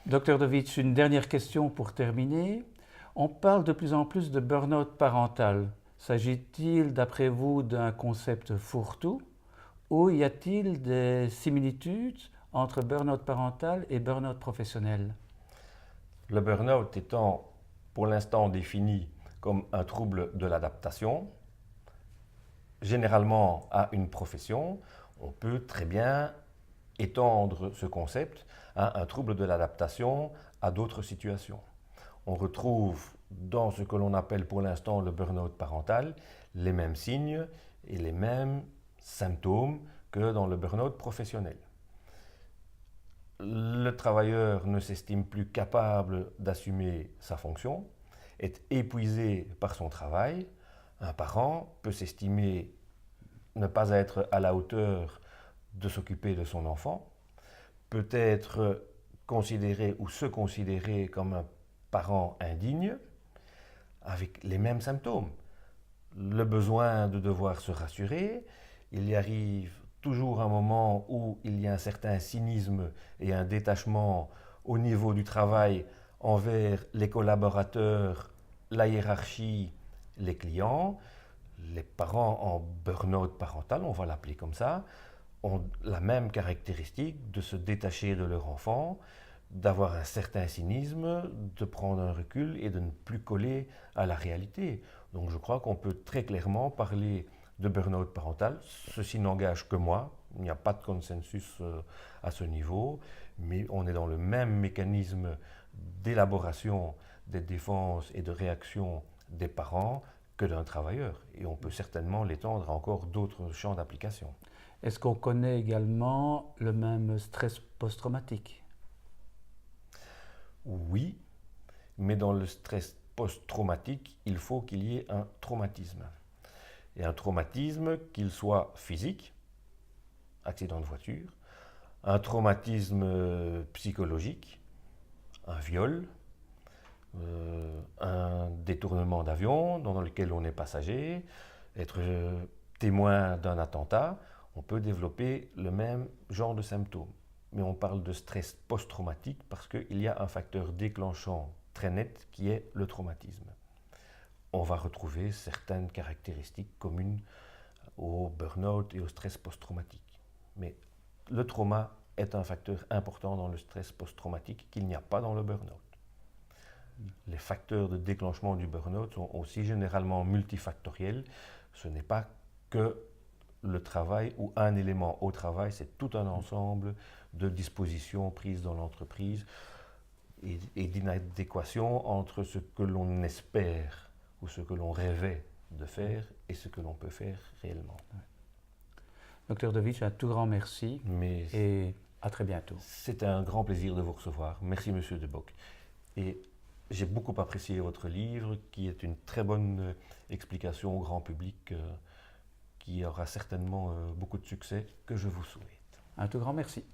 Docteur Dovitch, une dernière question pour terminer. On parle de plus en plus de burn-out parental. S'agit-il, d'après vous, d'un concept fourre-tout ou y a-t-il des similitudes entre burn-out parental et burn-out professionnel? Le burn-out étant pour l'instant défini comme un trouble de l'adaptation, généralement à une profession, on peut très bien étendre ce concept à un trouble de l'adaptation à d'autres situations. On retrouve dans ce que l'on appelle pour l'instant le burn-out parental les mêmes signes et les mêmes symptômes que dans le burn-out professionnel. Le travailleur ne s'estime plus capable d'assumer sa fonction, est épuisé par son travail. Un parent peut s'estimer ne pas être à la hauteur de s'occuper de son enfant, peut être considéré ou se considérer comme un parent indigne, avec les mêmes symptômes. Le besoin de devoir se rassurer, il y arrive toujours un moment où il y a un certain cynisme et un détachement au niveau du travail envers les collaborateurs, la hiérarchie, les clients. Les parents en burn-out parental, on va l'appeler comme ça, ont la même caractéristique de se détacher de leur enfant, d'avoir un certain cynisme, de prendre un recul et de ne plus coller à la réalité. Donc je crois qu'on peut très clairement parler de burn-out parental. Ceci n'engage que moi, il n'y a pas de consensus à ce niveau, mais on est dans le même mécanisme d'élaboration des défenses et de réaction des parents que d'un travailleur. Et on peut certainement l'étendre à encore d'autres champs d'application. Est-ce qu'on connaît également le même stress post-traumatique? Oui, mais dans le stress post-traumatique, il faut qu'il y ait un traumatisme. Et un traumatisme, qu'il soit physique, accident de voiture, un traumatisme psychologique, un viol, un détournement d'avion dans lequel on est passager, être témoin d'un attentat, on peut développer le même genre de symptômes. Mais on parle de stress post-traumatique parce qu'il y a un facteur déclenchant très net qui est le traumatisme. On va retrouver certaines caractéristiques communes au burn-out et au stress post-traumatique. Mais le trauma est un facteur important dans le stress post-traumatique qu'il n'y a pas dans le burn-out. Les facteurs de déclenchement du burn-out sont aussi généralement multifactoriels. Ce n'est pas que le travail ou un élément au travail, c'est tout un ensemble de dispositions prises dans l'entreprise et d'inadéquation entre ce que l'on espère ou ce que l'on rêvait de faire et ce que l'on peut faire réellement. Docteur Dovitch, un tout grand merci Mais et à très bientôt. c'était un grand plaisir de vous recevoir. Merci Monsieur Debock. Et j'ai beaucoup apprécié votre livre qui est une très bonne explication au grand public qui aura certainement beaucoup de succès que je vous souhaite. Un tout grand merci.